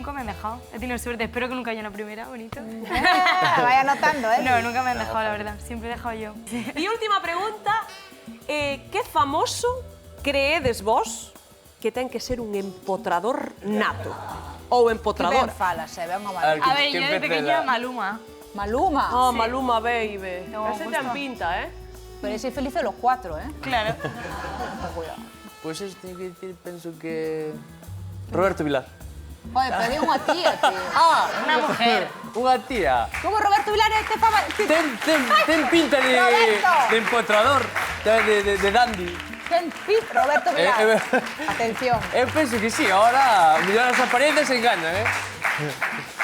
nunca me han dejado. He tenido suerte, espero que nunca haya una primera, bonito. Vaya anotando, ¿eh? No, nunca me han dejado, la verdad. Siempre he dejado yo. E última pregunta, que famoso creedes vos que ten que ser un empotrador nato? Ou Que ben empotradora? falas, ben unha A ver, maravilla. A ver, ¿quién yo de empecé pequeña, la- Maluma. Maluma. Oh, Maluma, baby. No, Ese justo. ten pinta, eh? Pero ese feliz de los 4, ¿eh? Claro. Pues eso tengo que decir, pienso que... Roberto Vilar. Joder, pero di unha tía, tío. Ah, Una mujer. unha tía. Como Roberto Vilar te fama... Ten pinta Roberto. de empotrador, de dandy. Roberto Vilar. Atención. Eu penso que sí, ahora mellor as apariencias engañan,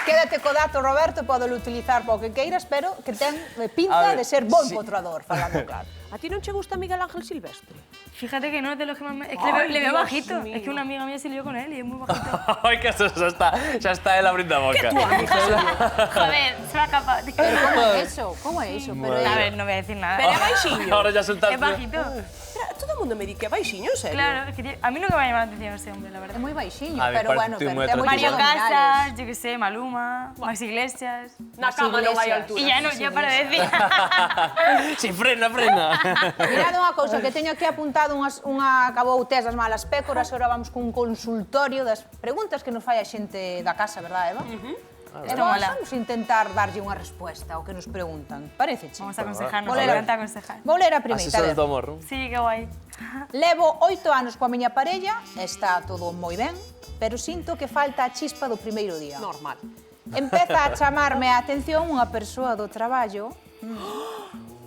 Quédate co dato, Roberto, podelo utilizar para o que queiras, pero que ten A pinta ver, de ser bon sí. empotrador, falando claro. A ti non che gusta Miguel Ángel Silvestre? Fíjate que no es de los que más me... Es que Ay, le veo Dios bajito. mío. Es que una amiga mía se lió con él y es muy bajito. Ai, que xa está él abrindo a boca. Joder, se va a escapar. Pero como é eso? Como é eso? Pero A ver, no voy a decir nada. Pero é baixiño. Ahora ya soltaste. Es bajito. Pero todo o mundo me di que é baixiño, en serio? Claro, es que a mí nunca me ha llamado la atención ese hombre, la é verdad. moi baixiño, A mí pero parece bueno, tú pero moi ten moitos Mario abdominales. Casas, yo qué sé, Maluma, Max Iglesias. Na cama non hai Iglesias. altura. Y ya no, ya para de decir. Si, frena. Mirad unha cousa, que teño aquí apuntado unha acabou o test das malas pécoras, e agora vamos cun consultorio das preguntas que nos fai a xente da casa, verdad, Eva? E nós mola. vamos intentar darlle unha resposta ao que nos preguntan. Parece, Vamos a aconsejarnos, Vou me ler a- encanta aconsejar. Vou ler a primeira, a Asesores ver. do amor. Sí, qué guay. Levo 8 anos coa miña parella, está todo moi ben, pero sinto que falta a chispa do primeiro día. Normal. Empeza a chamarme a atención unha persoa do traballo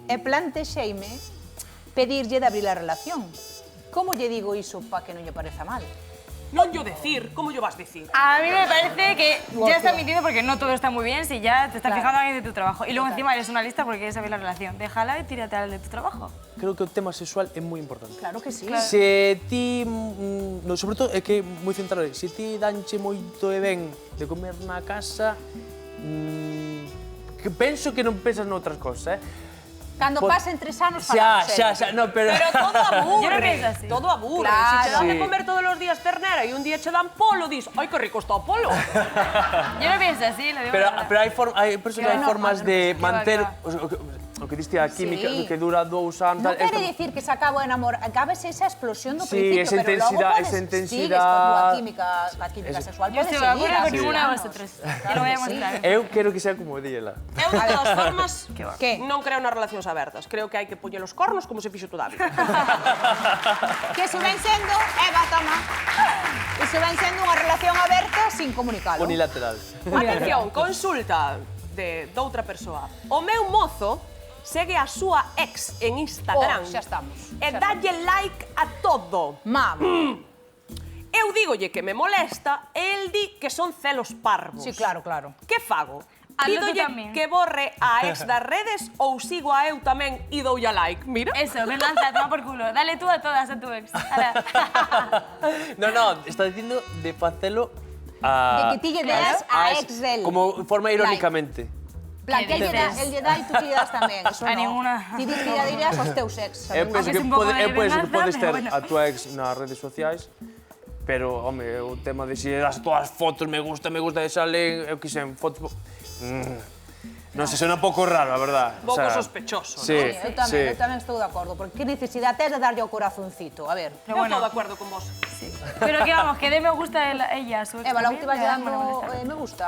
e plantexeime pedirlle de abrir a relación. Como lle digo iso para que non lle pareza mal? Non yo decir, como yo vas decir? A mí me parece que ya está mintiendo porque no todo está muy bien si ya te estás Claro. fijando en alguien de tu trabajo. Y luego encima eres una lista porque quieres abrir la relación. Déjala y tírate al de tu trabajo. Creo que o tema sexual é moi importante. Claro que sí. Se ti, no, sobre todo, é que moi centrado, se ti danche moito e ben de comer na casa, que penso que non pensas noutras cosas, Cando Pot- pasen 3 anos Xa, falamos. no, pero... Pero todo aburre. Yo no pienso así. Todo aburre. Claro. Si te dan de Sí. comer todos los días ternera y un día che dan polo, dis, ai, que rico está o polo. Yo no pienso así, lo digo Pero, de verdad. pero hai penso que hai no, formas no, de que va, manter que o que diste a química Sí. que dura 2 anos. Non tal, quere esta- dicir que se acaba o enamor, acabes esa explosión do Sí, principio, esa pero logo intensidade, podes, esa intensidade. sigues coa túa química, a química Eso. sexual, Yo podes estoy de seguir acuerdo con así, ninguna de vamos. vosotros. Ya lo voy a que sí. mostrar. Eu quero que sea como díela. Eu, de todas formas, Que? non creo nas relacións abertas. Creo que hai que poñer os cornos como se fixo toda a vida. Que se ven sendo, Eva, toma, e se ven sendo unha relación aberta sin comunicalo. Unilateral. Atención, consulta de outra persoa. O meu mozo segue a súa ex en Instagram. Oh, xa estamos, E xa dalle like a todo. Mama. Eu dígolle que me molesta e el di que son celos parvos. Sí, claro, claro. Que fago? Hazlo tú Pídolle tamén. que borre a ex das redes ou sigo a eu tamén e doulle a like? Mira. Eso, venganza, toma por culo. Dale tú a todas a tu ex. Ala. No, está dicindo de facelo a... De que ti lle das a ex del. Como forma irónicamente. Plan, que ¿Qué dices? el lle dá e tú lle das tamén, eso A non. ninguna. Ti dirías aos teus ex. Eu penso Aunque que es un pouco de penso que venganza, podes pero ter bueno. a tua ex nas redes sociais, pero, home, o tema de se das todas as fotos, me gusta, de salen, eu quixen fotos... Non sei, sona un pouco raro, a verdad. Un pouco sospechoso, Sí, Eu tamén estou de acordo, porque que necesidade tes de darlle ao corazoncito? A ver, Pero Eu bueno, estou de acuerdo con vos. sí. Pero que vamos, que dé me gusta ella, a su ex. Eva, logo también, te vas le das dando buena molestar. me gusta.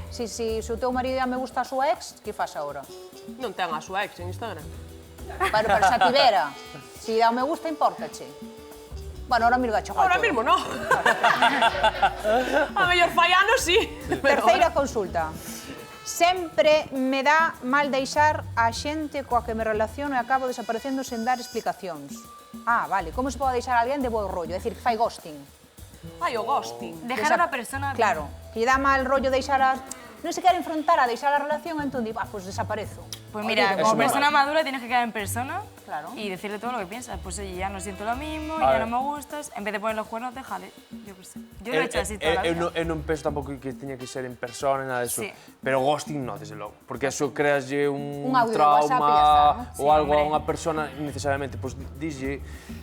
Si o teu marido ya me gusta a súa ex, que faz agora? Non ten a súa ex en Instagram. Pero xa tivera. Si dá o me gusta, importache. Bueno, ahora mismo gacho. Ahora mismo no. A mellor fai anos, sí. Terceira consulta. Sempre me dá mal deixar a xente coa que me relaciono e acabo desaparecendo sen dar explicacións. Ah, vale. Como se pode deixar a alguén de bo rollo? É dicir, que fai ghosting. Ai, o ghosting. Dejar a una persona... Claro, que lle dá mal rollo deixar a... Non se quere enfrontar a deixar a relación, entón di, pues desaparezo. Pues mira, Oye, como muy persona madura tienes que quedar en persona Claro. y decirle todo lo que piensas. Pues oye, ya no siento lo mismo, A ya ver. no me gustas. En vez de poner los cuernos, déjale. Yo qué sé. Yo lo he hecho así toda la vida. Eu non penso tampouco que teña que ser en persona, nada disso. Sí. Pero ghosting non, desde logo. Porque eso creaslle un Un audio de WhatsApp e ya trauma está, ou Sí, algo a hombre. unha persona necesariamente. Pois dixlle,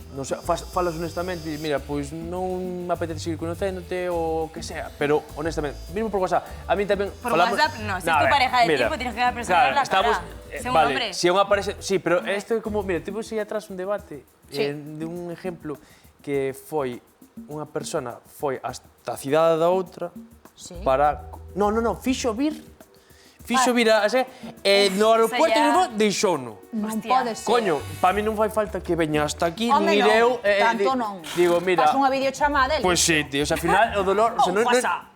non sei, falas honestamente e mira, pois non me apetece seguir conocéndote ou que sea, pero honestamente, mismo por WhatsApp, a mí tamén Por WhatsApp, no, si es tu pareja de tiempo, tienes que presentar la cara. Sea un hombre. Si é unha pareja, sí, pero isto é como, mira, tivemos aí atrás un debate de un exemplo que foi unha persona foi hasta a cidade da outra para fixo vir no aeropuerto de Lisboa deixouno. Non pode ser. Coño, para mí non fai falta que veña hasta aquí, Home, nin non, eu. tanto non. Digo, mira. Faz unha videochamada, el. Pois sí, tío, o sea, al final o dolor, o sea,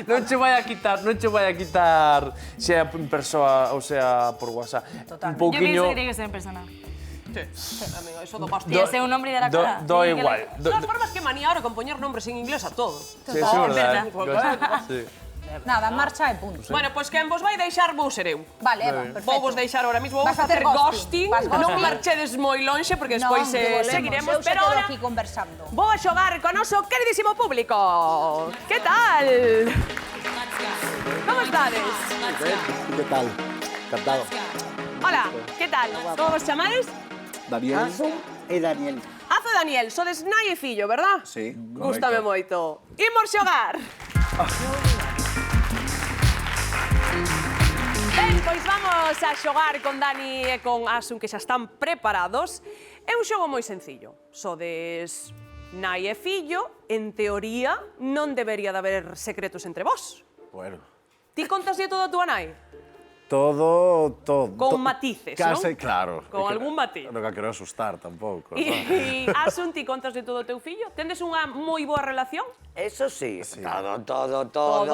non che vai a quitar sea en persoa ou sea por WhatsApp. Totalmente. Un Yo pienso pouquiño que tiene que ser en persona. Sí, amigo, eso do pastel. Tiene que ser un nombre y de la cara. do Tiene que- igual. De todas formas, que manía ahora con poñer nombres en inglés a todo. Sí, eso é verdad. Sí. Nada, marcha e punto. Bueno, pois quen vos vai deixar vou ser eu. Vale, Eva, perfecto. Vou vos deixar ahora mismo, vou Vas a facer hacer ghosting. ghosting. Vas Non ghosting. marchedes moi lonxe porque Non, despois que volvemos. seguiremos, Eu se pero quedo ahora aquí conversando. vou a xogar con noso queridísimo público. Que tal? Como estades? ¿Qué tal? Encantado. Hola, que tal? Como vos chamades? Daniel y Daniel. Azo e Daniel, sodes nai e fillo, verdad? Sí, Gústame moito. Imos xogar. Ben, pois vamos a xogar con Dani e con Asun, que xa están preparados. É un xogo moi sencillo. Sodes nai e fillo, en teoría, non debería de haber secretos entre vós. Bueno, Ti contaslle todo a túa nai? todo. Con matices, Case, ¿no? claro. Con É que algún matiz. Non a quero asustar tampouco. E Asun, ti contaslle todo ao teu fillo? Tendes unha moi boa relación? Eso sí, Sí. todo. Todo.